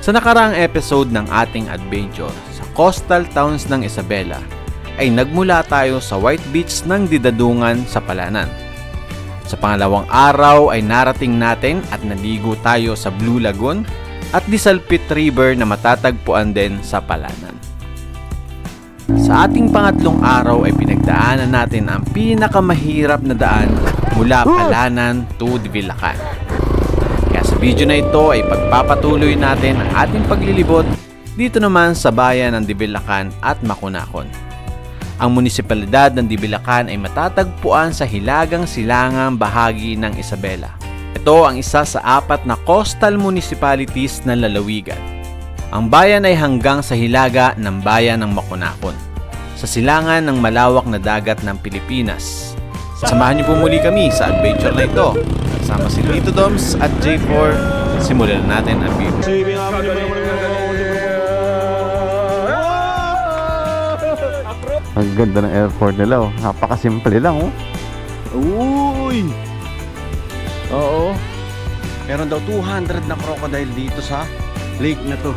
Sa nakaraang episode ng ating adventure sa coastal towns ng Isabela, ay nagmula tayo sa White Beach ng Didadungan sa Palanan. Sa pangalawang araw ay narating natin at naligo tayo sa Blue Lagoon at Disalpit River na matatagpuan din sa Palanan. Sa ating pangatlong araw ay pinagdaanan natin ang pinakamahirap na daan mula Palanan to Divilacan. Kaya sa video na ito ay pagpapatuloy natin ang ating paglilibot dito naman sa bayan ng Divilacan at Makunakon. Ang munisipalidad ng Divilacan ay matatagpuan sa hilagang silangang bahagi ng Isabela. Ito ang isa sa 4 na coastal municipalities ng lalawigan. Ang bayan ay hanggang sa hilaga ng bayan ng Makunakon, sa silangan ng malawak na dagat ng Pilipinas. Samahan niyo po muli kami sa adventure na ito. Kasama si Tito Doms at J4. Simulan natin ang video. Ang ganda ng airport nila, oh. Napakasimple lang, oh. Uy! Oo. Meron daw 200 na crocodile dito sa lake na to.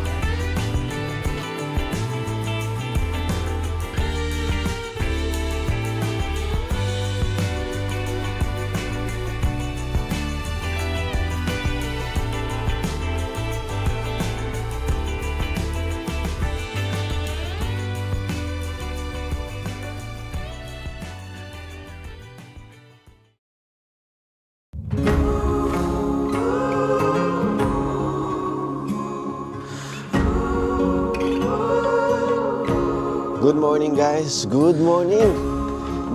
Good morning guys, good morning!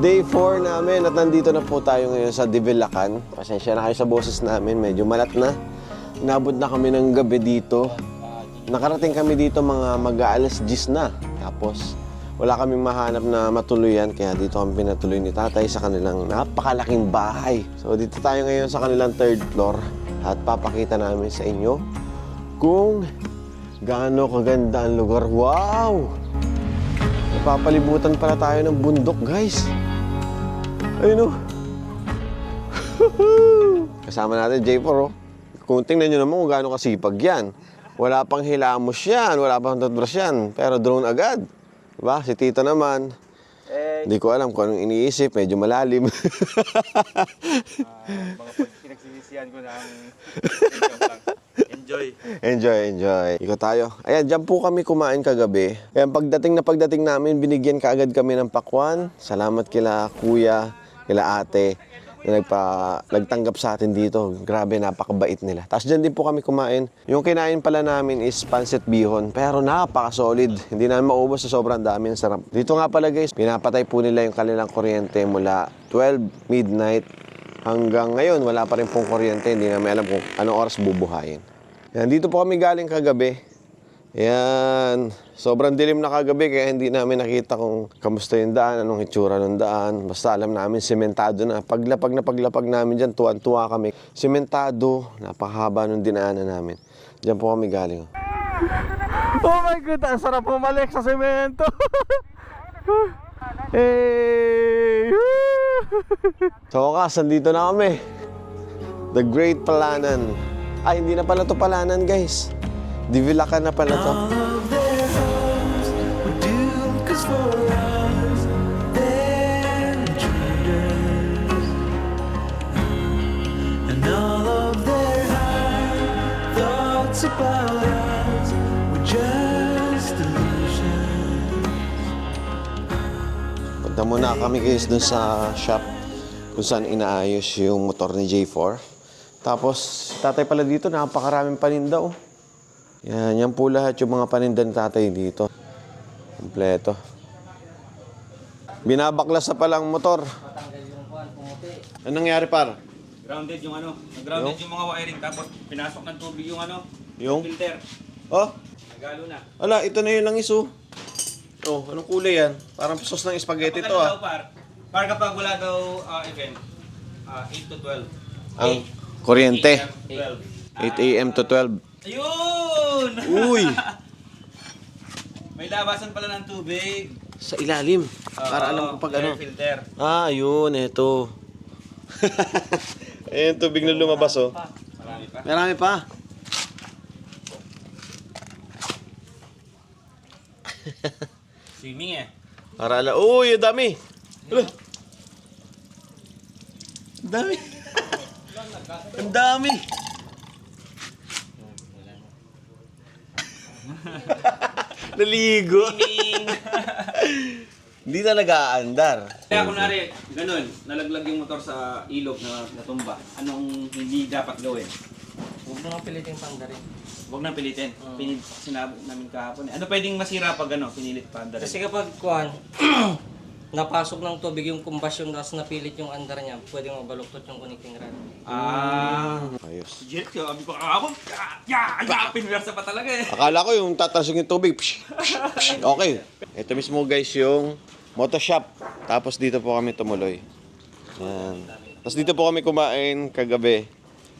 Day 4 namin at nandito na po tayo ngayon sa Divilacan. Pasensya na kayo sa boses namin, medyo malat na. Inabot na kami ng gabi dito. Nakarating kami dito mga mag-aalas 10 na. Tapos wala kaming mahanap na matuluyan, kaya dito kami pinatuloy ni tatay sa kanilang napakalaking bahay. So dito tayo ngayon sa kanilang 3rd floor at papakita namin sa inyo kung gaano kaganda ang lugar. Wow! Papalibutan pala tayo ng bundok, guys. Ayun, oh. Kasama natin, J4, oh. Kung tingnan nyo naman kung gaano kasipag yan. Wala pang hilamos yan, wala pang toothbrush yan. Pero drone agad. Diba? Si Tito naman. Hindi ko alam kung anong iniisip. Medyo malalim. Mga pinagsisisihan ko na ang enjoy. Enjoy. Ikaw tayo. Ayan, dyan po kami kumain kagabi. Ayan, pagdating namin, binigyan kaagad kami ng pakwan. Salamat kila kuya, kila ate, na nagtanggap sa atin dito. Grabe, napakabait nila. Tapos dyan din po kami kumain. Yung kinain pala namin is pancit bihon, pero napaka-solid. Hindi namin maubos sa sobrang dami. Ang sarap. Dito nga pala guys, pinapatay po nila yung kanilang kuryente mula 12 midnight hanggang ngayon. Wala pa rin pong kuryente. Hindi namin alam kung anong oras bubuhayin. Yan, dito po kami galing kagabi. Yan, sobrang dilim na kagabi kaya hindi namin nakita kung kamusta yung daan, anong itsura ng daan. Basta alam namin, sementado na. Paglapag namin dyan, tuwan-tuwa kami. Sementado, napakahaba nung dinaanan namin. Diyan po kami galing. Oh my God, ang sarap bumalik sa semento. Hey! So wakas, nandito na kami. The Great Palanan. Ay, hindi na pala to Palanan, guys. Divilacan na pala to. Punta muna kami guys dun sa shop kung saan inaayos yung motor ni J4. Tapos, tatay pala dito, napakaraming paninda, oh. Yan po lahat yung mga paninda ni tatay dito. Kompleto. Binabaklas na palang motor. Anong nangyari, par? Grounded yung nag-grounded yung mga wiring tapos pinasok ng tubig yung Yung? filter. Oh, Nagalo na. ala, ito na yung langis, oh. Oh, anong kulay yan? Parang sauce ng spaghetti to, ah. Par kapag wala daw event, 8 to 12. Ang kuryente. 12. 8 a.m. to 12. Ayun! Uy! May labasan pala ng tubig. Sa ilalim. Para alam ko pag ano. Air filter. Ah, yun. Ito. Ayan, tubig na lumabas, oh. Marami pa. Marami pa. Swimming eh. Arala. Uy, ang dami. Hala. Ang dami. Ang dami. Naligo. Hindi talaga aandar. Kaya kunwari, ganun, nalaglag yung motor sa ilog na natumba. Anong hindi dapat gawin? Huwag na nga pilitin panda rin. Huwag nang pilitin. Sinabi namin kahapon eh. Ano pwedeng masira pag ano, pinilit pa rin? Kasi kapag kuhan, napasok ng tubig yung combustion tapos napilit yung andar niya, pwedeng mabaluktot yung connecting rod. Ayos. Jet, sabi ko kahapon, pinwersa pa talaga eh. Akala ko yung tatasok yung tubig. Psh, psh, psh. Okay. Ito mismo guys yung Motoshop. Tapos dito po kami tumuloy. Yan. Tapos dito po kami kumain kagabi.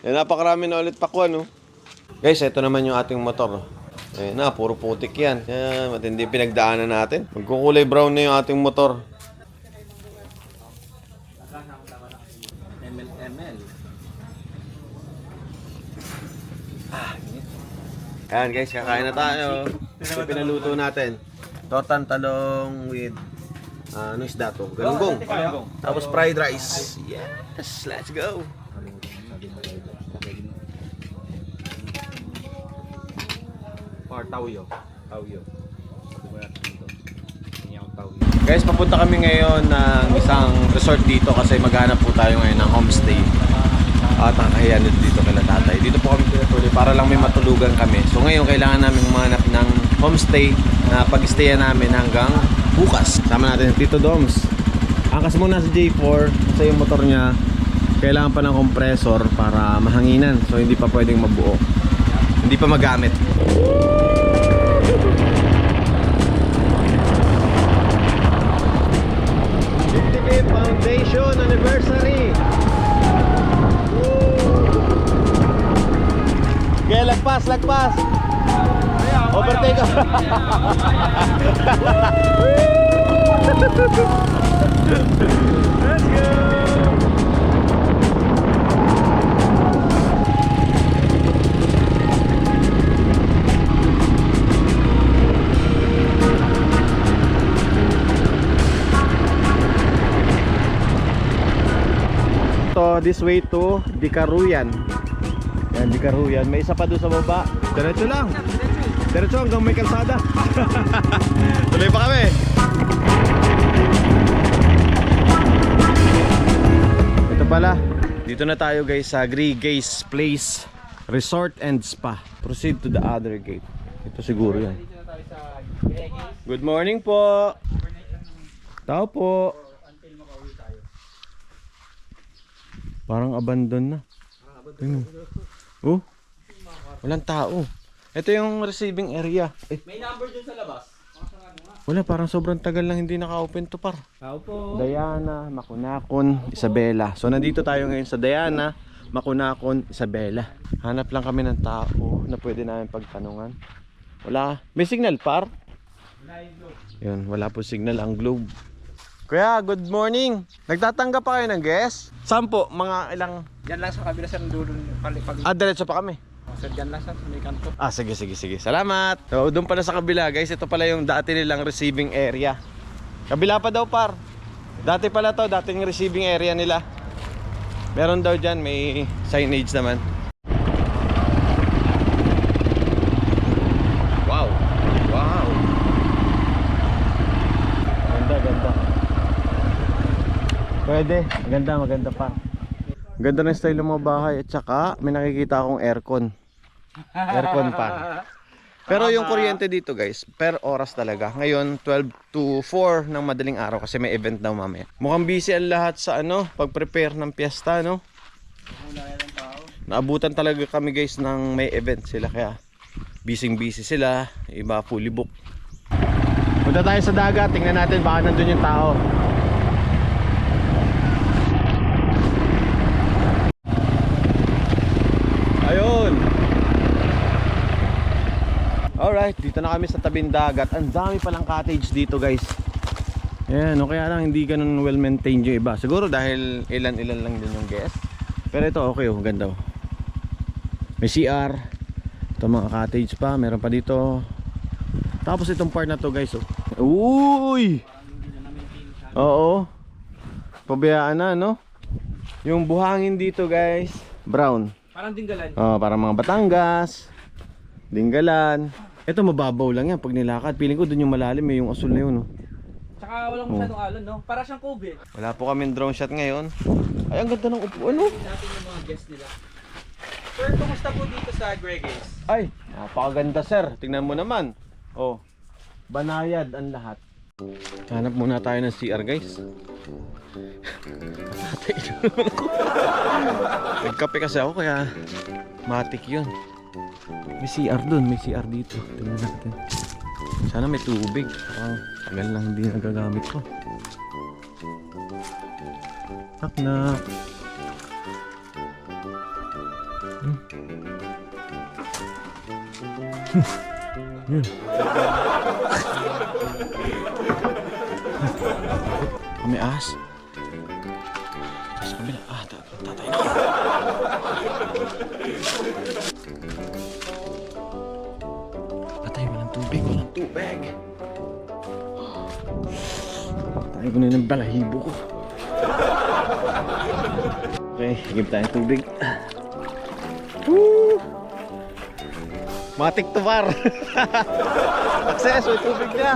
Yan, napakarami na ulit pakwan, no? Guys, ito naman yung ating motor. Ayun na, puro putik yan. Yan, matindi pinagdaanan natin. Magkukulay brown na yung ating motor. ML. Ayan guys, kakain na tayo. Ito pinaluto natin. Totan talong with ano isda to? Galunggong. Tapos fried rice. Yes, let's go. Or tawyo. Guys, papunta kami ngayon ng isang resort dito kasi maghanap po tayo ngayon ng homestay. At kakahiyan dito kay tatay. Dito po kami pinatuloy para lang may matulugan kami. So ngayon kailangan namin humanap ng homestay na pag-stayan namin hanggang bukas. Sama natin si Tito Doms. Angkas muna si J4 kasi yung motor niya kailangan pa ng compressor para mahanginan. So hindi pa pwedeng mabuo. Hindi pa magamit. Foundation Anniversary. Kaya lagpas. Overtake ka. Let's go. This way to Dikaruyan. Yan, Dikaruyan. May isa pa doon sa baba. Diretso lang. Diretso hanggang may kalsada. Tuloy pa kami. Ito pala. Dito na tayo guys sa Grigays Place Resort and Spa. Proceed to the other gate. Ito siguro yan. Good morning po. Tao po. Parang abandon na. Oh, walang tao. Ito yung receiving area. May number dun sa labas. Wala, parang sobrang tagal lang hindi naka-open to par. Tao po. Diana, Makunakon, Isabela. So nandito tayo ngayon sa Diana, Makunakon, Isabela. Hanap lang kami ng tao na pwede namin pagtanungan. Wala. May signal par? Yun, wala po signal ang globe. Kuya, good morning. Nagtatanggap pa kayo ng guest? Saan po? Mga ilang... Diyan lang sa kabila sa dulo. diretso pa kami. Sir, diyan lang sa may kanto. Sige. Salamat. So, doon pala sa kabila, guys. Ito pala yung dati nilang receiving area. Kabila pa daw, par. Dati pala to, dating receiving area nila. Meron daw dyan, may signage naman. Wow. Ganda. Pwede. Maganda pa. Ganda ng style ng mga bahay. At saka, may nakikita akong aircon. Aircon pa. Pero yung kuryente dito guys, per oras talaga. Ngayon, 12 to 4 ng madaling araw kasi may event daw mamaya. Mukhang busy ang lahat sa pag-prepare ng piyesta, no? Naabutan talaga kami guys ng may event sila. Kaya, busy sila. Iba fully book. Punta tayo sa dagat. Tingnan natin baka nandun yung tao. Ayun. Alright, dito na kami sa tabing dagat. Ang dami palang cottage dito guys. Ayan, kaya lang hindi ganun well maintained yung iba. Siguro dahil ilan lang din yung guest. Pero ito okay, ganda. May CR. Ito mga cottage pa, meron pa dito. Tapos itong part na to guys, Uy! Oo. Pabayaan na, no? Yung buhangin dito, guys, brown. Parang dinggalan. Oh, para mga Batangas, Dinggalan. Ito mababaw lang yan pag nilakad. Feeling ko dun yung malalim, yung asul na yun, no? Tsaka walang masyadong alon, no? Para siyang COVID. Wala po kaming drone shot ngayon. Ay, ang ganda ng upuan, no? Natin yung mga guests nila. Sir, kumusta po dito sa Greggy's? Ay, napakaganda, sir. Tingnan mo naman. Oh, banayad ang lahat. Hanap muna tayo ng CR, guys. Patay na naman ako. Nagkape kasi ako kaya matik yun. May CR dun, may CR dito. Tingnan natin. Sana may tubig. Parang tagal lang hindi nagagamit ko. Knock. Yun. May ahas. Sa kabila. Tatay na. Patay, walang tubig. Patay ko na ng balahibo ko. Okay, higip tayong tubig. Woo! Matik to bar. Success, may tubig na.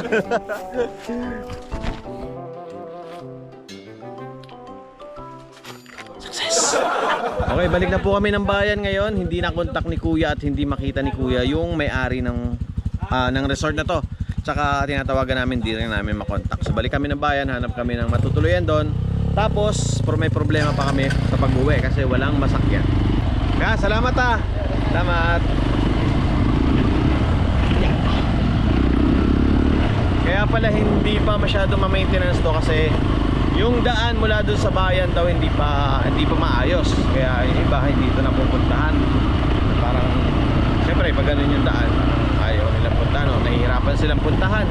Okay, balik na po kami ng bayan ngayon. Hindi na kontak ni Kuya at hindi makita ni Kuya yung may-ari ng resort na to. Tsaka tinatawagan namin, di rin namin makontak. So balik kami ng bayan, hanap kami ng matutuluyan doon. Tapos, may problema pa kami sa pag-uwi kasi walang masakyan. Kaya, salamat ah! Salamat! Kaya pala hindi pa masyado ma-maintenance to kasi yung daan mula dun sa bayan daw hindi pa maayos. Kaya yung iba hindi ito napupuntahan. Parang siyempre pag ganun yung daan ayaw nilang puntahan, no? Nahihirapan silang puntahan.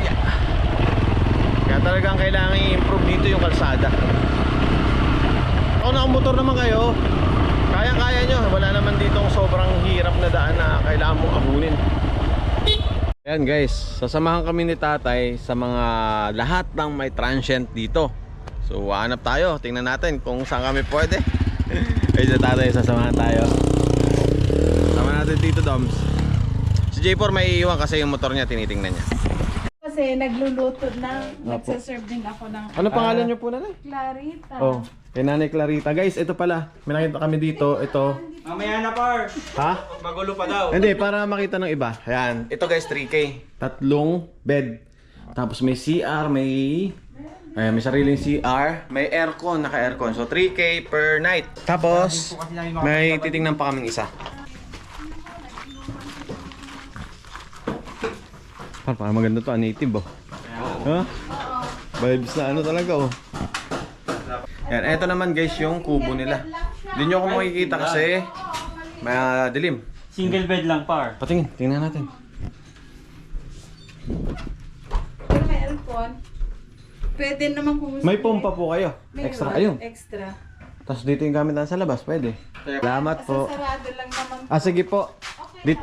Yeah. Kaya talagang kailangan i-improve dito yung kalsada. Kung nakamotor naman kayo, kaya-kaya nyo. Wala naman ditong sobrang hirap na daan na kailangan mong abunin. Ayan guys, sasamahan kami ni tatay sa mga lahat ng may transient dito. So hanap tayo, tingnan natin kung saan kami pwede. Ay sa tatay, sasamahan tayo. Sama natin dito, Doms. Si J4 may iiwan kasi yung motor niya tinitingnan niya. Kasi nagluluto na, nagsaserve din ako ng Ano pangalan niyo po, nanay? Clarita. Oh, kay Nanay Clarita. Guys, ito pala, may nakita kami dito. Ito. Mamaya na, par. Ha? Magulo pa daw. Hindi, para makita ng iba. Ayan, ito guys, 3K. Tatlong bed. Tapos may CR, may sariling CR, may aircon, naka-aircon. So 3K per night. Tapos may titingnan pa kaming isa. Parang maganda to, native oh. Ha? Vibes na ano talaga oh. Yan, eto naman guys yung kubo nila. Hindi nyo ako makikita kasi dilim. Single bed lang, par. Patingin, tingnan natin. Pero may aircon. Pwede naman kung gusto May niyo. pompa po kayo. Mayroon, Extra, ayun. Extra. Tapos dito yung gamit natin sa labas, pwede. Salamat po. Sarado lang naman. Sige po.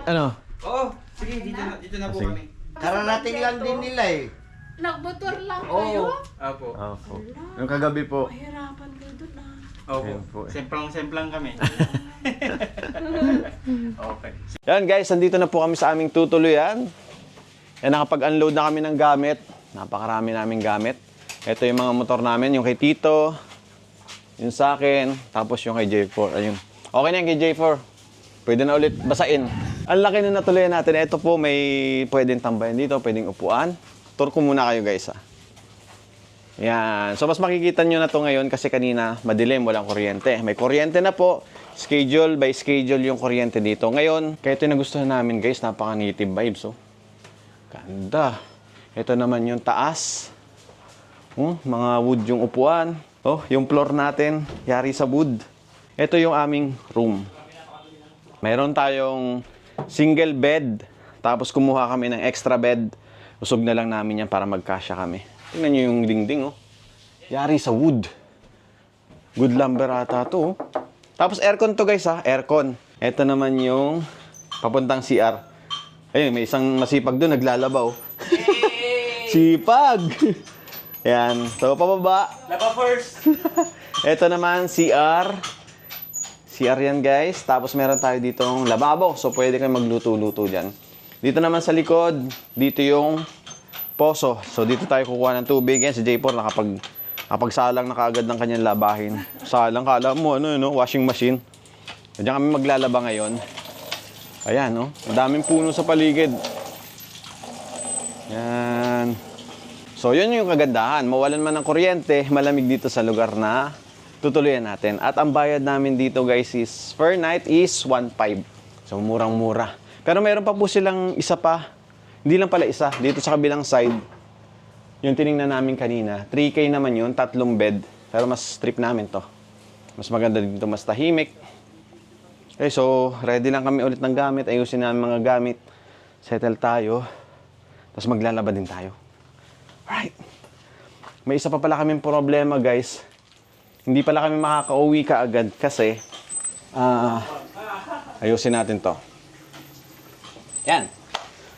Ano? Oo, sige, dito na po Sige. kami. Kararating lang din nila eh. Nagmotor lang kayo. Opo. Opo. Yung kagabi po. Mahirapan kayo doon ah. Ayun po. Semplang kami. Okay. Yan guys, nandito na po kami sa aming tutuluyan. Yan, nakapag-unload na kami ng gamit. Napakarami naming gamit. Ito yung mga motor namin, yung kay Tito, yung sa akin, tapos yung kay J4. Ayun. Okay na yung kay J4. Pwede na ulit basain. Ang laki na natuluyan natin. Ito po, may pwedeng tambayan dito, pwedeng upuan. Tour ko muna kayo guys ha. Yan. So mas makikita nyo na to ngayon kasi kanina madilim, walang kuryente. May kuryente na po. Schedule by schedule yung kuryente dito. Ngayon, kaya ito yung nagustuhan namin guys, napaka-native vibes oh. Ganda. Ito naman yung taas. Mga wood yung upuan. Oh, yung floor natin, yari sa wood. Ito yung aming room. Mayroon tayong single bed. Tapos kumuha kami ng extra bed. Usog na lang namin yan para magkasya kami. Tingnan nyo yung dingding oh. Yari sa wood. Good lumber ata to oh. Tapos aircon to guys ha, aircon. Ito naman yung papuntang CR. Ayun, may isang masipag doon, naglalabaw. Sipag! Yan. So, pababa. Laba first! Ito naman, CR. CR yan, guys. Tapos meron tayo ditong lababo. So, pwede kayo magluto-luto dyan. Dito naman sa likod, dito yung poso. So, dito tayo kukuha ng tubig. Yan, si J4 nakapagsalang na kaagad ng kanyang labahin. Salang, kala mo, washing machine. Diyan kami maglalaba ngayon. Ayan, no? Ang daming puno sa paligid. Yan. So, yun yung kagandahan. Mawalan man ng kuryente, malamig dito sa lugar na tutuluyan natin. At ang bayad namin dito, guys, is per night is 1.5. So, murang-mura. Pero meron pa po silang isa pa. Hindi lang pala isa. Dito sa kabilang side, yung tiningnan namin kanina, 3K naman yun, 3 bed. Pero mas trip namin to. Mas maganda dito, mas tahimik. Okay, so ready lang kami ulit ng gamit. Ayusin namin mga gamit. Settle tayo. Tapos maglalaba din tayo. Alright. May isa pa pala kaming problema, guys. Hindi pala kami makaka-uwi kaagad kasi ayusin natin to. Yan.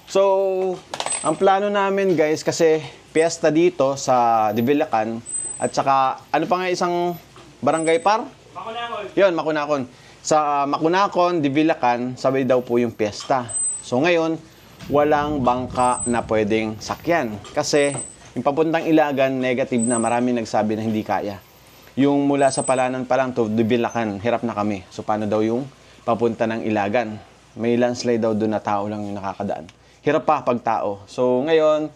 So, ang plano namin, guys, kasi piyesta dito sa Divilacan at saka ano pa nga isang barangay par? Makunakon! Yun, Makunakon. Sa Makunakon, Divilacan, sabay daw po yung piyesta. So ngayon, walang bangka na pwedeng sakyan. Kasi yung papuntang Ilagan, negative na. Marami nagsabi na hindi kaya. Yung mula sa Palanan pa lang to Divilacan, hirap na kami. So paano daw yung papunta ng Ilagan? May landslide daw doon na tao lang yung nakakadaan. Hirap pa pag tao. So ngayon,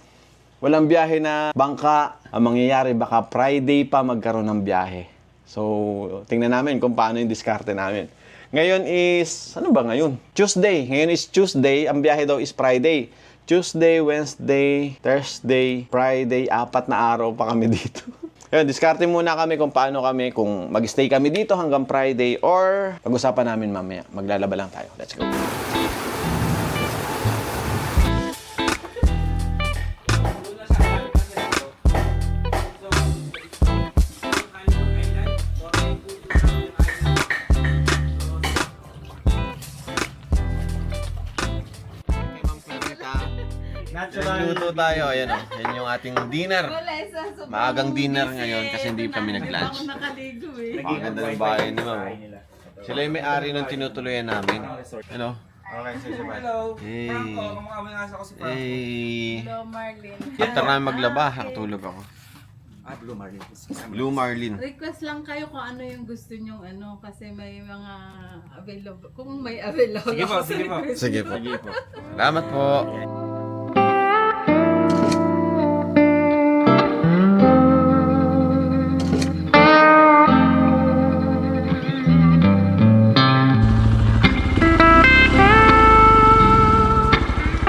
walang biyahe na bangka. Ang mangyayari, baka Friday pa magkaroon ng biyahe. So, tingnan namin kung paano yung diskarte namin. Ngayon is, ano ba ngayon? Tuesday. Ngayon is Tuesday. Ang biyahe daw is Friday. Tuesday, Wednesday, Thursday, Friday. 4 na araw pa kami dito. Ngayon, diskarte muna kami kung paano kami, kung mag-stay kami dito hanggang Friday or pag-usapan namin mamaya. Maglalaba lang tayo. Let's go. Nagluto tayo. Ayan o. Yan yung ating dinner. Maagang dinner ngayon kasi hindi kami nag-lunch. Nakaligo eh. Ang ganda ng bahay ni Ma'am. Sila yung may-ari ng tinutuluyan namin. Ano? Hello! Hey. Franco, kumakawin nga ako si Franco. Hey. Hello, Marlene. After namin maglaba, nakatulog ako. Blue Marlin. Request lang kayo kung ano yung gusto nyong ano kasi may mga available. Kung may available. Sige po, sige po. Sige po. Salamat po.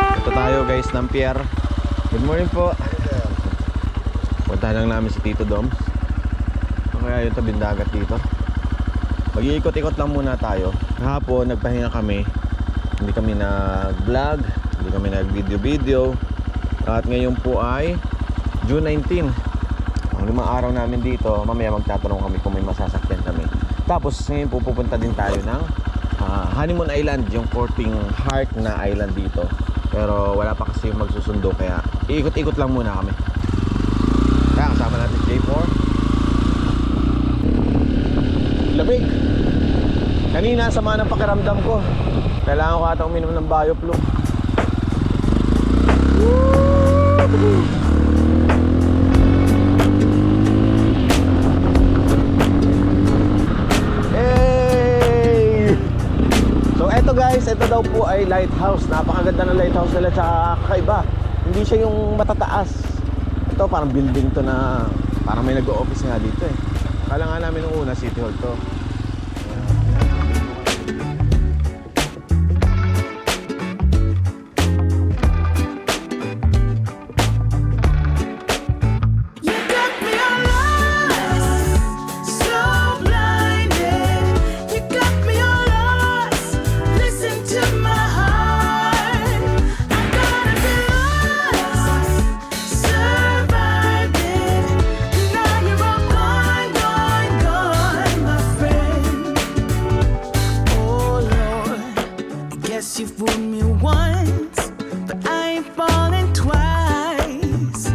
Ito tayo, guys, ng pier. Good morning po. Puntahan lang namin si Tito Dom. Kaya yung tabing dagat dito. Mag-iikot-ikot lang muna tayo. Kahapon, nagpahinga kami. Hindi kami nag-vlog. Hindi kami nag-video-video. At ngayon po ay June 19. Ang 5 araw namin dito. Mamaya magtatanong kami kung may masasakyan kami. Tapos ngayon po pupunta din tayo ng Honeymoon Island. Yung courting heart na island dito. Pero wala pa kasi yung magsusundo. Kaya iikot-ikot lang muna kami. Kaya kasama natin J4. Lamig. Kanina sama ng pakiramdam ko. Kailangan ko ata uminom ng Bioflu. Hey! So eto guys, ito daw po ay lighthouse. Napakaganda ng lighthouse nila, tsaka kakaiba. Hindi siya yung matataas. Ito parang building to na parang may nag-o-office nga dito eh. Kala nga namin nung una City Hall to. You fooled me once, but I ain't falling twice.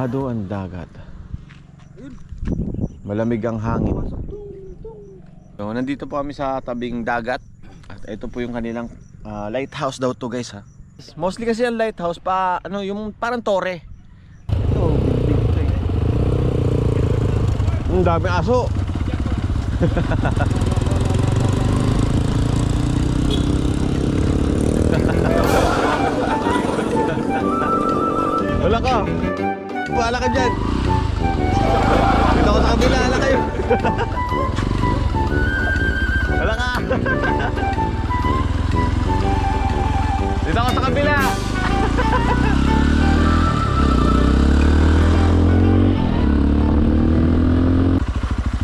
Kalmado ang dagat. Malamig ang hangin. So, nandito po kami sa tabing dagat. At ito po yung kanilang lighthouse daw to guys ha. Mostly kasi ang lighthouse pa ano yung parang tore. Ito, big to eh. Ang daming aso. Wala ka. Wala ka dyan. Dito ako sa kabila. Wala kayo. Wala ka. Dito ako sa kabila.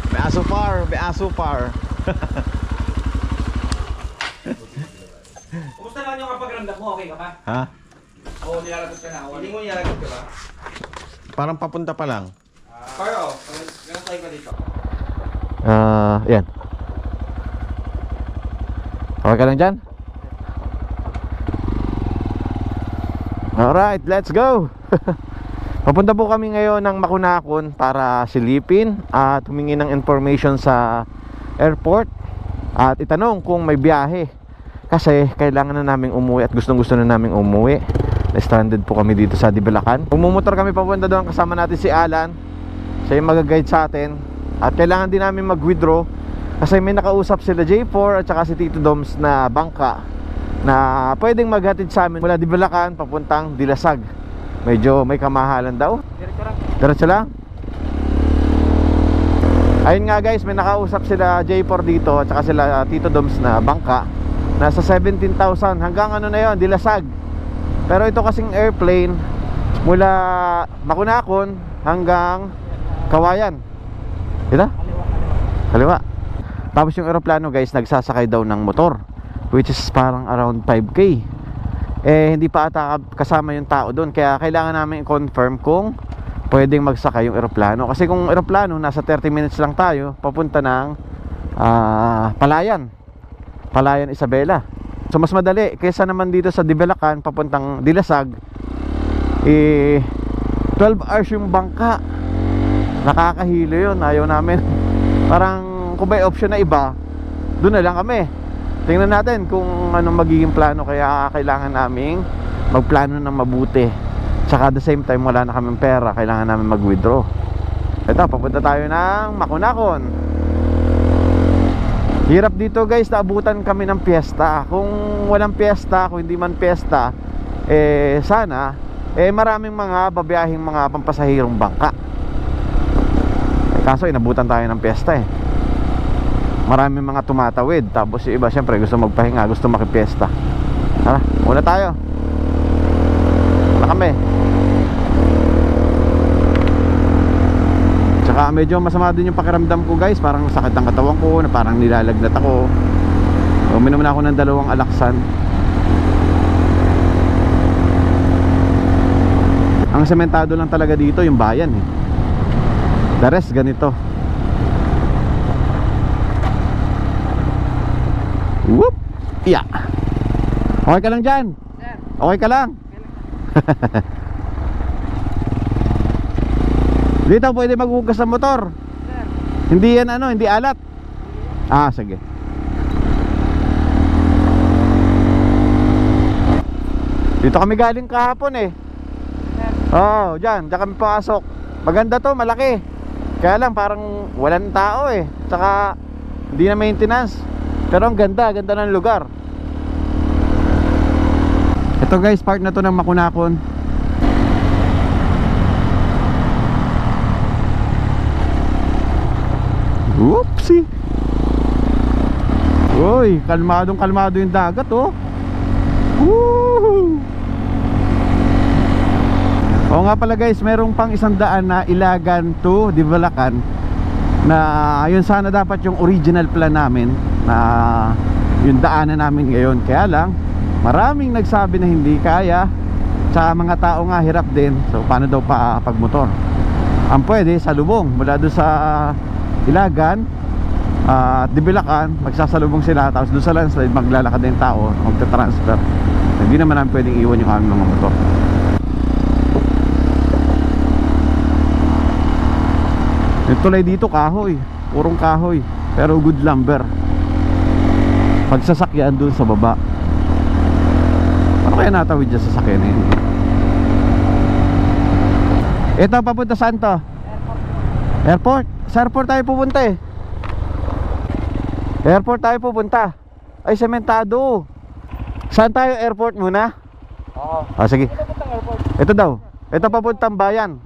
May aso par. May aso par. Kumusta naman yung kapag-ramdam mo? Okay ka pa? Ha? Oo, nilalagot ka na. Hindi mo nilalagot ka ba? Parang papunta pa lang. Pero, ganun tayo pa dito. Yan. Okay ka lang dyan? Alright, let's go! Papunta po kami ngayon ng Makunakon para silipin at humingi ng information sa airport at itanong kung may biyahe. Kasi kailangan na naming umuwi at gustong gusto na naming umuwi. Stranded po kami dito sa Dibalacan. Pumumotor kami papunta doon, kasama natin si Alan. Siya yung mag-guide sa atin. At kailangan din namin mag-withdraw kasi may nakausap sila J4 at saka si Tito Doms na bangka na pwedeng maghatid sa amin mula Dibalacan papuntang Dilasag. Medyo may kamahalan daw. Diretso lang. Ayun nga guys, may nakausap sila J4 dito at saka sila Tito Doms na bangka. Nasa 17,000 hanggang ano na yon, Dilasag. Pero ito kasing airplane mula Makunakon hanggang Kawayan. Ito? Kaliwa. Tapos yung eroplano guys, nagsasakay daw ng motor, which is parang around 5K. Eh hindi pa ata kasama yung tao doon. Kaya kailangan namin i-confirm kung pwedeng magsakay yung eroplano. Kasi kung eroplano, nasa 30 minutes lang tayo papunta ng Palayan, Isabela. So mas madali kaysa naman dito sa Dibalacan papuntang Dilasag. 12 hours yung bangka. Nakakahilo yun, ayaw namin. Parang kung may option na iba, doon na lang kami. Tingnan natin kung anong magiging plano. Kaya kailangan naming magplano ng mabuti. Tsaka at the same time wala na kaming pera, kailangan namin mag-withdraw. Ito, papunta tayo ng Makunakon. Hirap dito guys, naabutan kami ng piyesta. Kung walang piyesta, kung hindi man piyesta, sana maraming mga babiyahing mga pampasahirong bangka. Kaso inabutan tayo ng piyesta Maraming mga tumatawid. Tapos yung iba syempre gusto magpahinga, gusto makipiyesta. Tara, muna tayo. Wala kami. Tsaka medyo masama din yung pakiramdam ko guys. Parang sakit ang katawan ko, na parang nilalagnat ako. Uminom na ako ng 2 alaksan. Ang sementado lang talaga dito yung bayan The rest ganito. Whoop! Yeah. Okay ka lang dyan? Okay ka lang? Dito pwede maghugas ng motor. Hindi yan hindi alat. Sige. Dito kami galing kahapon diyan kami pasok. Maganda to, malaki. Kaya lang parang walang tao Tsaka hindi na maintenance. Pero ang ganda ng lugar. Ito guys, part na to ng Makunakon. Oopsie. Uy, kalmado yung dagat Woohoo! Oo nga pala guys, merong pang 100 na Ilagan to Dibalacan na yun sana dapat yung original plan namin na yung daanan namin ngayon. Kaya lang maraming nagsabi na hindi kaya. Sa mga tao nga hirap din. So paano daw pa pagmotor? Ang pwede sa lubong mula doon sa Ilagan at Dibalacan, magsasalubong sila. Tapos doon sa landslide maglalakad din tao, magta-transfer. Hindi naman namin pwedeng iwan yung aming mga motor. Yung tulay dito kahoy, purong kahoy, pero good lumber. Pagsasakyan dun sa baba. Ano kaya natawid dyan sa sakyan yun? Ito, papunta saan to? Airport. Sa airport tayo pupunta eh. Airport tayo pupunta. Ay, sementado. Saan tayo? Airport muna? Oo. Ah, sige. Ito daw. Ito papuntang bayan.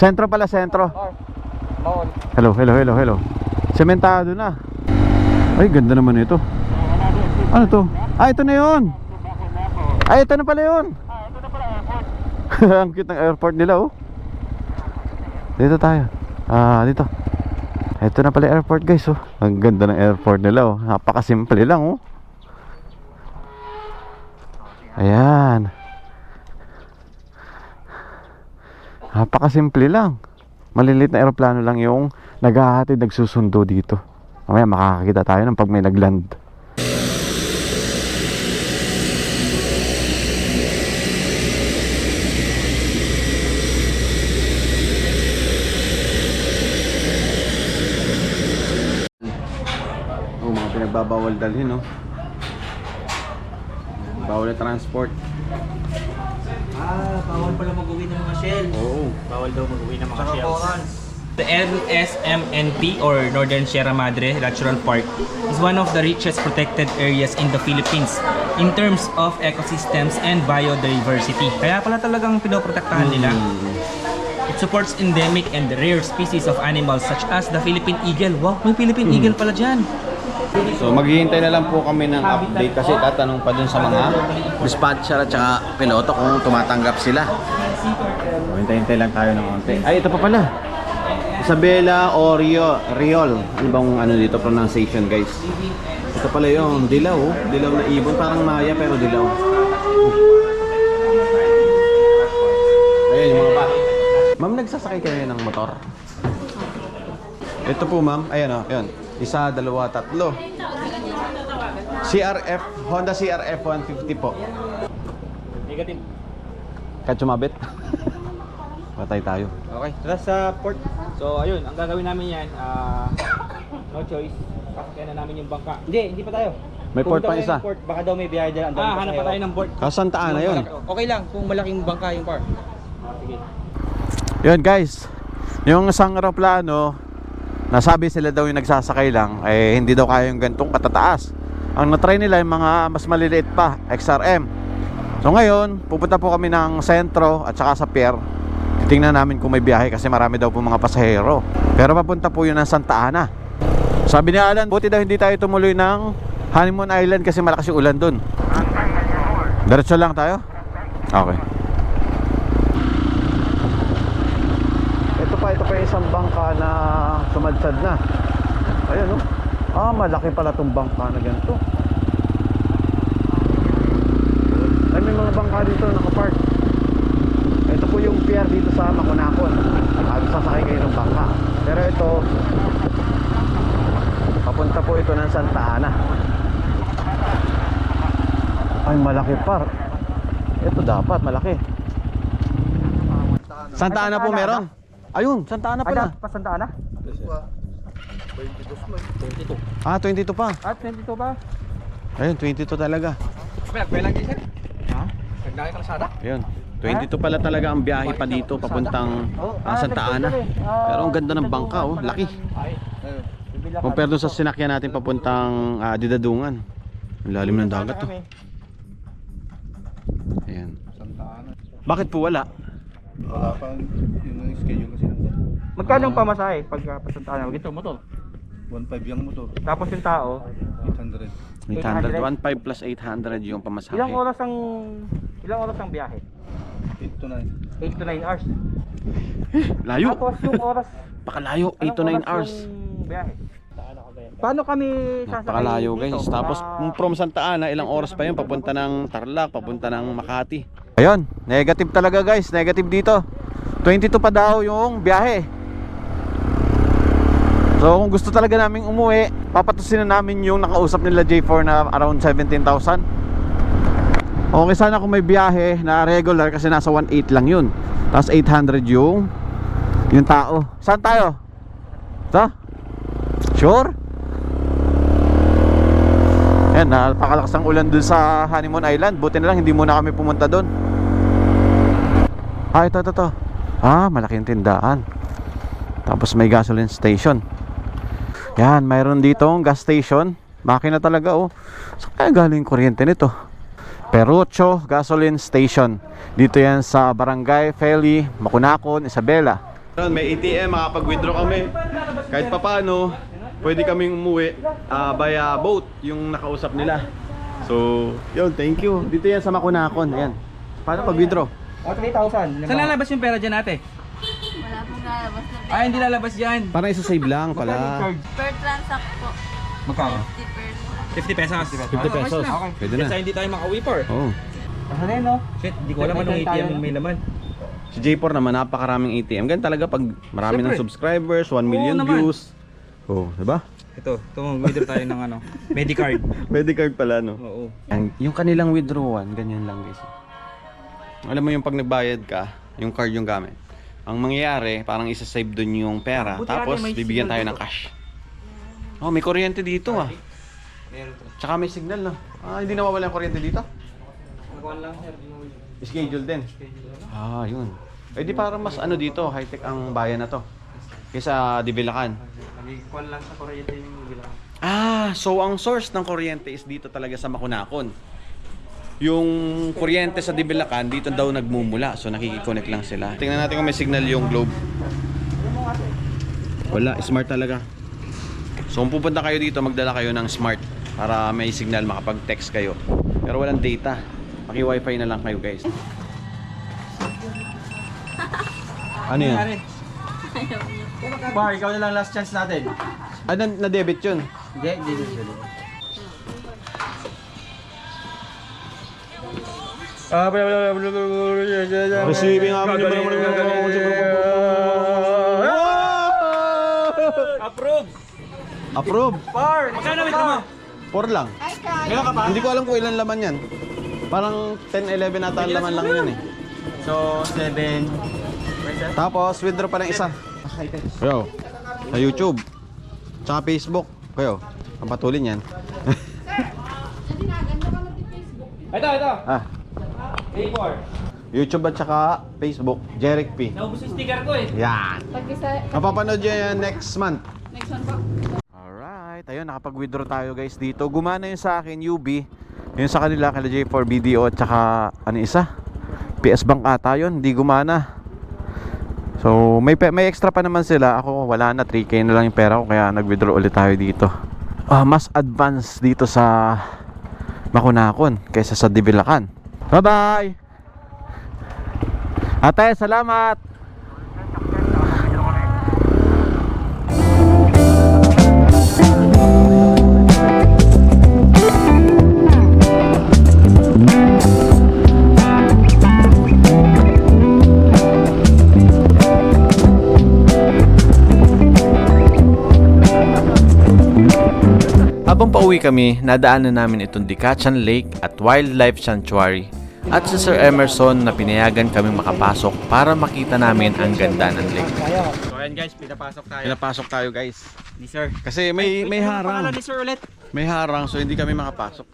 Sentro pala, sentro. Hello. Sementado na. Ay, ganda naman ito. Ano to? Ah, ito na yun. Ay, ito na pala yun. Ang cute ng airport nila, oh. Dito tayo. Ah, dito. Ito na pala airport, guys, oh. Ang ganda ng airport nila, oh. Napakasimple lang, oh. Ayan. Napakasimple lang. Maliliit na aeroplano lang yung naghahatid, nagsusundo dito. Mamaya makakakita tayo ng pag may nagland. Oh, mga pinagbabawal dalhin, no? Bawal na transport. Bawal pala mag-uwi ng mga shell. Oo. Bawal daw mag-uwi ng mga shells. The NSMNP or Northern Sierra Madre Natural Park is one of the richest protected areas in the Philippines in terms of ecosystems and biodiversity. Kaya pala talagang pinoprotektahan nila. It supports endemic and rare species of animals such as the Philippine eagle. Wow, may Philippine eagle pala dyan. So maghihintay na lang po kami ng update kasi tatanong pa dun sa mga dispatcher at saka piloto kung tumatanggap sila. So, hintay-hintay lang tayo ng konti. Ay, ito pa pala. Isabela o Riol. Ano bang ano dito pronunciation, guys? Ito pala yung dilaw, oh. Dilaw na ibon, parang maya pero dilaw. Ayun yung mga bata. Ma'am, nagsasakay kayo ng motor? Ito po, ma'am. Ayan, oh. Ayan. Isa, dalawa, tatlo. CRF, Honda CRF 150 po. Negative. Kahit sumabit. Patay tayo. Okay, tara sa port. So ayun, ang gagawin namin yan, no choice. Sasakyan na namin yung bangka. Hindi pa tayo. May port pa isa. Port, baka daw may biyahe dyan. Hanap pa tayo ng port. Santa Ana yun. Okay lang kung malaking bangka yung port. Sige. Yun, guys. Yung isang aeroplano, nasabi sila daw yung nagsasakay lang, eh hindi daw kaya yung gantong katataas. Ang natry nila yung mga mas maliliit pa, XRM. So ngayon, pupunta po kami ng sentro at saka sa pier. Titingnan namin kung may biyahe kasi marami daw po mga pasahero. Pero papunta po yun ng Santa Ana. Sabi ni Alan, buti daw hindi tayo tumuloy ng Honeymoon Island kasi malakas yung ulan dun. Diretso lang tayo? Okay. Ito pa yung isang bangka na sumadsad na. Ayun, oh. Ah, malaki pala tong bangka na ganito. Ay, may mga bangka dito nakapark. Ito po yung pier dito sa Makunakon. Sasakay kayo ng bangka. Pero ito, papunta po ito ng Santa Ana. Ay, malaki par. Ito dapat malaki. Santa Ana po meron. Ayun, Santa Ana pala. Pa Santa Ana? 22. Ah, 22 pa. At 22 ba? Ayun, 22 talaga. Pinagbelang din, sir? Ha? Naglaki ka sa Ayun, 22 pala talaga ang biyahe pa dito papuntang Santa Ana. Pero ang ganda ng bangka, oh, laki. Compare doon sa sinakyan natin papuntang Didadungan. Ang lalim ng dagat, to. Ayan. Bakit po wala? Wala pang yung schedule kasi ng Magkano ang pamasahe pagka Santa Ana? Ito, motor. 1.5 yung motor, Tapos yung tao, 800. 800, 1.5 plus 800 yung pamasahe. ilang oras ang biyahe? 8 to 9. 8 to 9 hours. Layo. Tapos yung oras, Pakalayo, 8 to 9 anong hours. yung biyahe? Paano kami sasakay Napakalayo, guys. dito? Tapos from Santa Ana, ilang oras pa yun papunta ng Tarlac, papunta ng Makati. Ayun, negative talaga, guys. Negative dito. 22 pa daw yung biyahe. So kung gusto talaga naming umuwi, papatusin na namin yung nakausap nila J4 na around 17,000. Okay sana kung may biyahe na regular kasi nasa 1.8 lang yun. Tapos 800 yung Yung tao. Saan tayo? Ito? Sure? Yan, napakalakas ang ulan dun sa Honeymoon Island. Buti na lang hindi muna kami pumunta dun. Ah, ito. Ah, malaking tindahan. Tapos may gasoline station. Yan, mayroon ditong gas station. Makina talaga, oh. Saan kaya galing kuryente nito? Perucho Gasoline Station. Dito yan sa Barangay Feli, Makunakon, Isabela. May ATM, makapag-withdraw kami. Kahit papaano, pwede kaming umuwi via boat, yung nakausap nila. So, yun, thank you. Dito yan sa Makunakon. Ayan. Paano pag-withdraw? 3,000. Saan lalabas yung pera dyan ate? Wala pong lalabas na Ay, hindi lalabas dyan. Parang isa-save lang pala. per transact po. Magkano? 50 pesos. 50 pesos. 50 pesos. Okay. Pwede na. Kasi hindi tayo makauwi par. Oo. Ano na yun, no? Shit, hindi ko alam anong ATM yung may laman. Si J4 naman, napakaraming ATM. Ganun talaga pag marami ng Siyempre. subscribers, 1 million naman. views. Oh, diba? Ito, withdraw tayo ng ano, Medicard. Medicard pala, no? Oo. Yung kanilang withdrawan, ganyan lang guys. Alam mo yung pag nagbayad ka, yung card yung gamit. Ang mangyayari, parang isa-save dun yung pera, Buti tapos natin may bibigyan tayo signal ng cash. Oh, may kuryente dito ah. Meron to. Tsaka may signal na. Ah, hindi nawawala yung kuryente dito? Magkuhan lang sir. Schedule din. Ah, yun. Eh di parang mas ano dito, high-tech ang bayan na to. Kaysa Divilacan. Nagkuhan lang sa kuryente yung bilang. Ah, so ang source ng kuryente is dito talaga sa Makunakon. Yung kuryente sa Divilacan, dito daw nagmumula. So nakikiconnect lang sila. Tingnan natin kung may signal yung globe. Wala, smart talaga. So kung pupunta kayo dito, magdala kayo ng smart para may signal, makapag-text kayo. Pero walang data. Paki-wifi na lang kayo guys. Ano yan? Par, ikaw na lang last chance natin. Ah, na-debit yun? Hindi. Receiving Approve! Approve. Par, Magkano withdraw mo? 4 lang. meron ka pa? Hindi ko alam kung ilan laman yan. Parang 10, 11 ata ang laman lang yun eh. So, 7. Tapos withdraw pa ng isa. Kayo, sa YouTube. Tsaka Facebook. Kayo, ang patulin yan. Ito. Ah, A4. YouTube at saka Facebook. Jeric P. Naubos yung sticker ko eh. Yan. Pag-isa, Mapapanood yan next month. next one po. Alright, ayun, nakapag-withdraw tayo guys dito. Gumana yung sa akin, UB. Yung sa kanila, kala J4 BDO at saka, ano isa? PS Bank ata yun, hindi gumana. So, may extra pa naman sila. Ako, wala na, 3K na lang yung pera ko. Kaya nag-withdraw ulit tayo dito. Mas advance dito sa Makunakon kaysa sa Divilacan. Bye-bye! Ate, salamat! Habang pauwi kami, nadaanan namin itong Dicachan Lake at Wildlife Sanctuary at si Sir Emerson na pinayagan kaming makapasok para makita namin ang ganda ng lake. So ayan guys, pinapasok tayo. Pinapasok tayo guys. Ni sir. Kasi may harang. Pangalan ni sir ulit. May harang so hindi kami makapasok.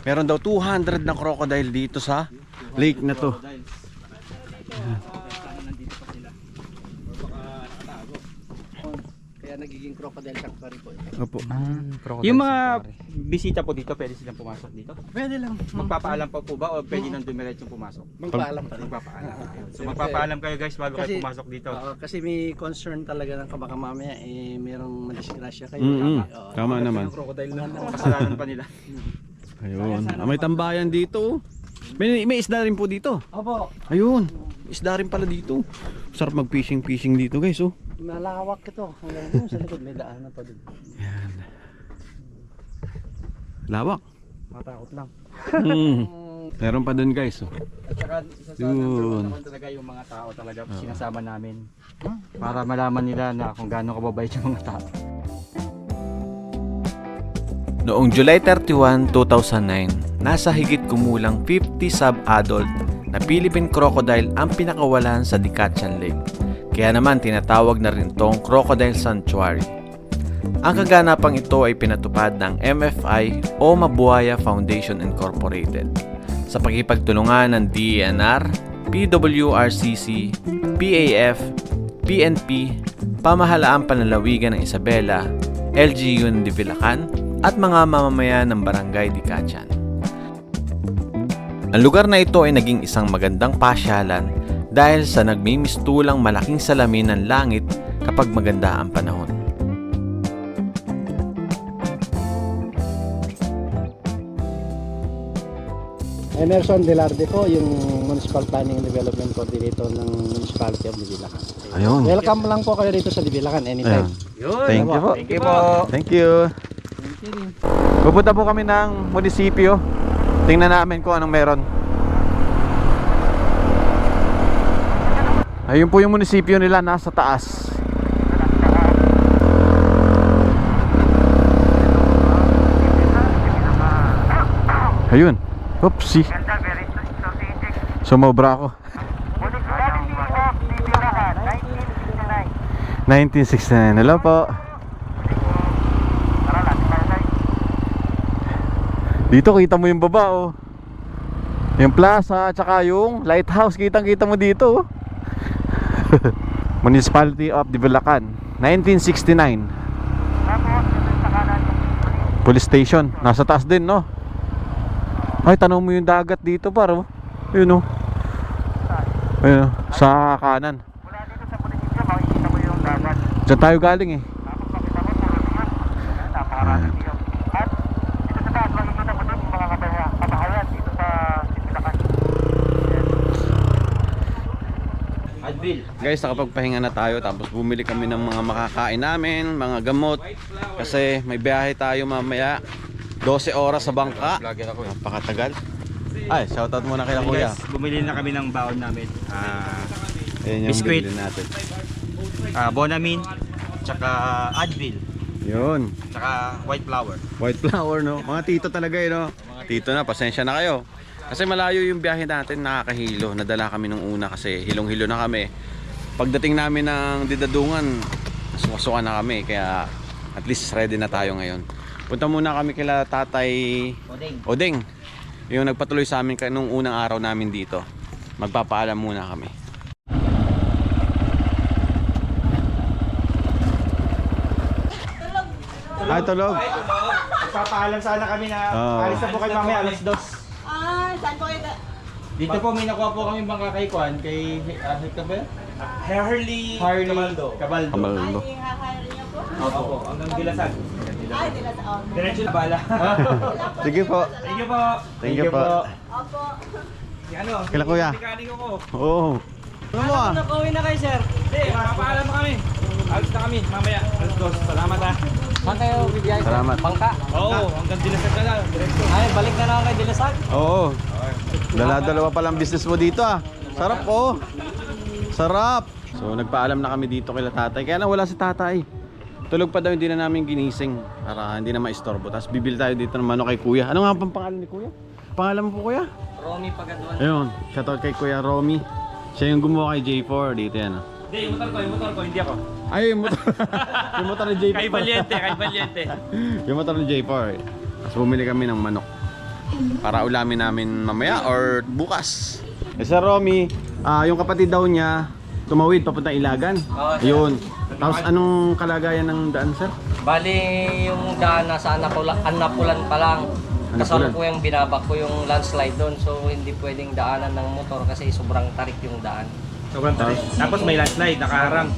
Meron daw 200 na crocodile dito sa lake na to. Kaya nagiging crocodile sanctuary po. Opo. Yung mga bisita po dito, pwede silang pumasok dito? Pwede lang. Magpapaalam pa po ba o pwede nang dumiretso pumasok? Magpaalam pa rin. Magpapaalam. So magpapaalam kayo guys bago kayo pumasok dito. Kasi may concern talaga ng baka mamaya merong madisgrasya kayo. Tama naman. Crocodile na kasalanan pa nila. Ayun. May tambayan dito. May isda rin po dito. Opo. Ayun. Isda rin pala dito. Sarap mag-fishing dito guys oh. Malawak ito. Hanggang doon sa likod may daanan pa doon. Yan. Lawak. Matakot lang. Meron pa dun guys oh. At saka isa sa Yun. naman talaga yung mga tao talaga sinasama namin. Para malaman nila na kung gaano kababait yung mga tao. Noong July 31, 2009, nasa higit kumulang 50 sub-adult na Philippine crocodile ang pinakawalan sa Dicachan Lake. Kaya naman tinatawag na rin tong Crocodile Sanctuary. Ang kaganapang ito ay pinatupad ng MFI o Mabuhaya Foundation Incorporated sa pakipagtulungan ng DENR, PWRCC, PAF, PNP, Pamahalaang Panlalawigan ng Isabela, LGU ng Divilacan at mga mamamayan ng Barangay Dicachan. Ang lugar na ito ay naging isang magandang pasyalan dahil sa nagmimistulang malaking salamin ng langit kapag maganda ang panahon. Emerson Delarde po, yung Municipal Planning and Development Coordinator ng Municipality of Divilacan. Ayun. Welcome lang po kayo dito sa Divilacan anytime. Thank you po. Thank you po. Thank you. Pupunta po kami ng munisipyo. Tingnan namin kung anong meron. Ayun po yung munisipyo nila, nasa taas. Ayun. Oopsie. Sumobra ako. 1969. Hello po. Dito kita mo yung baba oh. Yung plaza at saka yung lighthouse, kitang-kita mo dito oh. Municipality of Divilacan, 1969. Police station, nasa taas din no. Ay, tanong mo yung dagat dito paro. Ayun oh. Ayun oh, sa kanan. Diyan tayo galing eh. Guys, nakapagpahinga na tayo tapos bumili kami ng mga makakain namin, mga gamot. Kasi may biyahe tayo mamaya. 12 oras sa bangka. Napakatagal. Ay, shoutout muna kay Kuya. Guys, bumili na kami ng baon namin. Ayan yung Biscuit. bili natin. Bonamine, tsaka Advil, Yun. tsaka white flour. White flour, no? Mga tito talaga, no? Tito na, pasensya na kayo. Kasi malayo yung biyahe natin, nakakahilo. Nadala kami nung una kasi hilong-hilo na kami. Pagdating namin ng Didadungan, suka-suka na kami. Kaya at least ready na tayo ngayon. Punta muna kami kila Tatay Odeng. Yung nagpatuloy sa amin nung unang araw namin dito. Magpapaalam muna kami. Ay, tulog. Magpapaalam sana kami na alis na po kayo mamaya, alas 2. Saan po kayo? Dito po may nakuha po kami bangka kay Kwan, kay Harley Cabaldo. Kamaldo. I-hire niyo po? Opo, hanggang Dilasag. Ay, di na sa office. Diretso na bala. Sige po. Thank you po. Thank you po. Opo. Ano? Kila Kuya. Mekaniko ko. Oo. Ano mo ah? Nakauwi na kayo, sir. Hindi, papaalam na kami. Alis na kami mamaya, alas 2. Salamat ha. Saan kayo bibiyay? Salamat. Bangka? Oo, hanggang Dilasag na lang. Diretso. Ay, balik na lang kay Dilasag. Oo. Dala-dalawa palang business mo dito ah. Sarap oh. Sarap. So nagpaalam na kami dito kila tatay. Kaya na wala si tatay. Tulog pa daw, hindi na namin ginising para hindi na maistorbo. Tapos bibili tayo dito ng manok kay Kuya. Ano nga pang pangalan ni Kuya? Pangalan mo po Kuya? Romy Pagaduan. Ayun, shoutout kay Kuya Romy. Siya yung gumawa kay J4 dito yan. Hindi, yung motor ko, hindi ako. Ay, yung motor. Yung motor ni J4. Kay Valiente. Yung motor ni J4. Tapos bumili kami ng manok para ulamin namin mamaya or bukas. Eh Sir Romy, yung kapatid daw niya tumawid papunta Ilagan. Yun. Tapos anong kalagayan ng daan, sir? Bali, yung daan nasa Anapulan pa lang. Kasama po yung binabak ko yung landslide doon. So, hindi pwedeng daanan ng motor kasi sobrang tarik yung daan. Sobrang tarik. Tapos may landslide, nakaharang.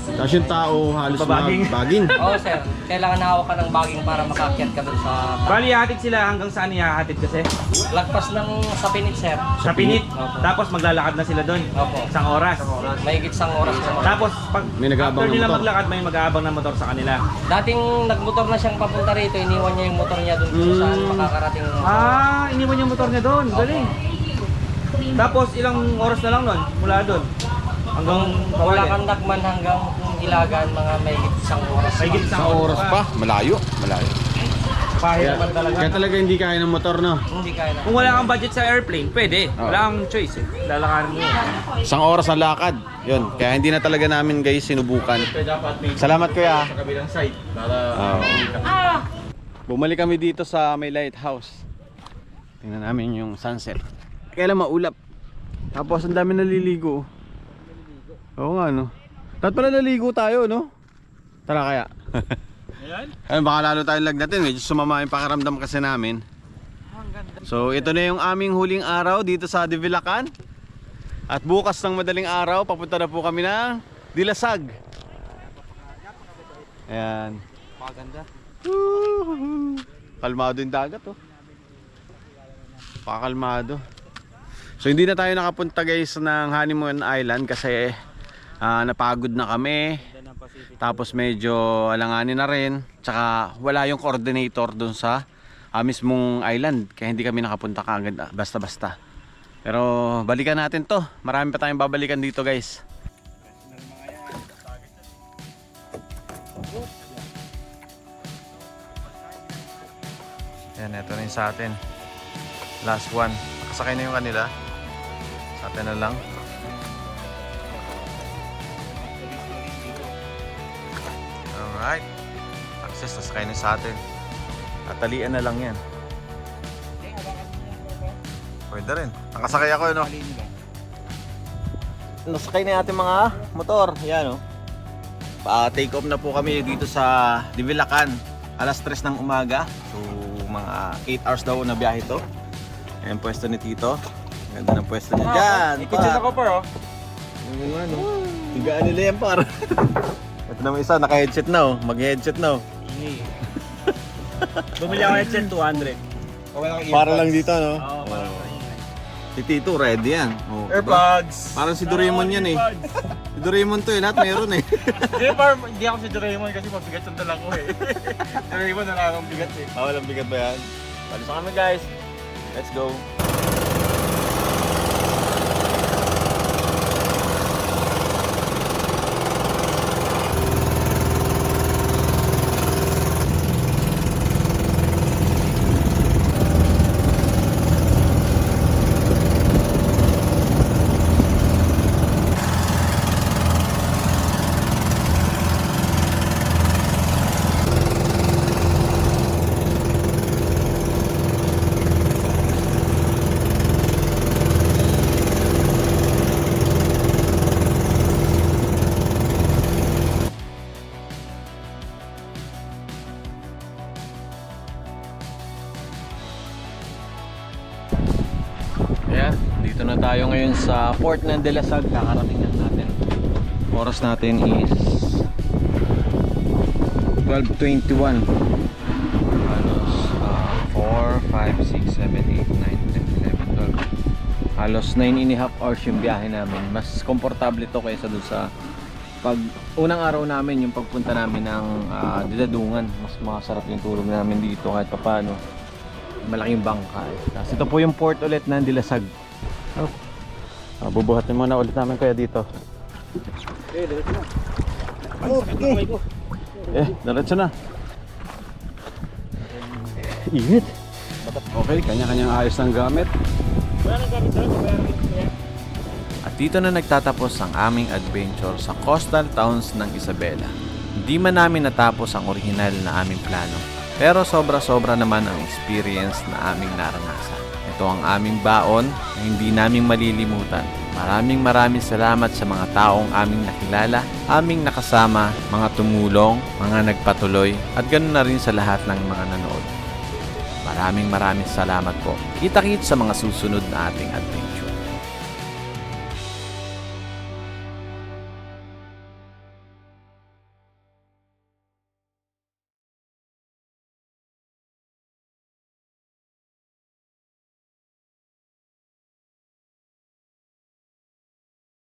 Tapos yung tao halos Babaging. baging. Oo, sir. Kailangan hawak ka ng baging para makakyat ka doon sa... Bali, ihahatid sila hanggang saan ihahatid kasi? Lagpas ng sa Pinit, sir. Sa Pinit. Opo. Tapos maglalakad na sila doon. Opo. Isang oras. Mahigit isang oras naman. Tapos pag May nag-aabang after ng nila motor. maglakad, may mag-aabang ng motor sa kanila. Dating nagmotor na siyang papunta rito, iniwan niya yung motor niya doon kung saan makakarating. Iniwan yung motor niya doon. Galing. Tapos ilang oras na lang nun mula doon. Hanggang Wala kang Dagman hanggang Ilagan, mga mahigit isang oras. Mahigit isang oras pa. Malayo. Pahit naman talaga. Kaya talaga hindi kaya ng motor, no? Hindi kaya na. Kung wala kang budget sa airplane, pwede. Wala kang choice eh. Lalakarin mo yun. Isang oras ang lakad. Yun. Kaya hindi na talaga namin guys sinubukan. Salamat kuya. Sa kabilang side. Para Bumalik kami dito sa may lighthouse. Tingnan namin yung sunset. Kaya lang maulap. Tapos ang dami naliligo. Oo nga no. Dapat pala naligo tayo no. Tara kaya. Ayun, baka lalo tayong lagnatin. Medyo sumama yung pakiramdam kasi namin. So ito na yung aming huling araw dito sa Divilacan. At bukas ng madaling araw papunta na po kami ng Dilasag. Ayan. maganda. Kalmado yung dagat oh. Pakalmado. So hindi na tayo nakapunta guys ng Honeymoon Island kasi napagod na kami. Tapos medyo alanganin na rin. Tsaka wala yung coordinator dun sa mismong island. Kaya hindi kami nakapunta kaagad basta-basta. Pero balikan natin to. Marami pa tayong babalikan dito guys. Yan, ito na yung sa atin. Last one. Nakasakay na yung kanila. Sa atin na lang. Alright. Access, nasakay na sa atin. Tatalian na lang yan. Pwede rin. Nakasakay ako yun, no? Nasakay na yung ating mga motor. Yan, no? Pa-take off na po kami dito sa Divilacan. Alas 3 ng umaga. So, mga 8 hours daw na biyahe to. Ayan pwesto ni Tito. Ganda ng pwesto niya dyan. Ikot ako pa oh. Yung ano, tigaan nila yan par. Ito naman isa, naka-headset na oh. Mag-headset na oh. Bumili ako headset 200. Para lang dito no? Oo, para lang. Si Tito, ready yan. Oh, Airpods. parang si Doraemon yan eh. Si Doraemon to eh, lahat meron eh. Hindi ako si Doraemon kasi mabigat yung dala ko eh. Doraemon na lang ang bigat eh. Walang bigat ba yan? Palis kami guys. Let's go. Ayan, dito na tayo ngayon sa Port ng Dilasag. Kakarating lang natin. Oras natin is 12:21. Halos 4, 5, 6, 7, 8, 9, 10, 11, 12. Halos 9.5 hours yung biyahe namin. Mas komportable to kaysa doon sa pag unang araw namin, yung pagpunta namin ng Didadungan. Mas masarap yung tulog namin dito kahit papaano. Malaking bangka eh. Tapos ito po yung port ulit ng Dilasag. Bubuhatin muna ulit namin kaya dito. Diretso na. Init. Okay, kanya-kanyang ayos ng gamit. At dito na nagtatapos ang aming adventure sa coastal towns ng Isabela. Hindi man namin natapos ang original na aming plano, pero sobra-sobra naman ang experience na aming naranasan. Ito ang aming baon na hindi namin malilimutan. Maraming salamat sa mga taong aming nakilala, aming nakasama, mga tumulong, mga nagpatuloy, at ganoon na rin sa lahat ng mga nanood. Maraming salamat po. Kita-kits sa mga susunod na ating adventure.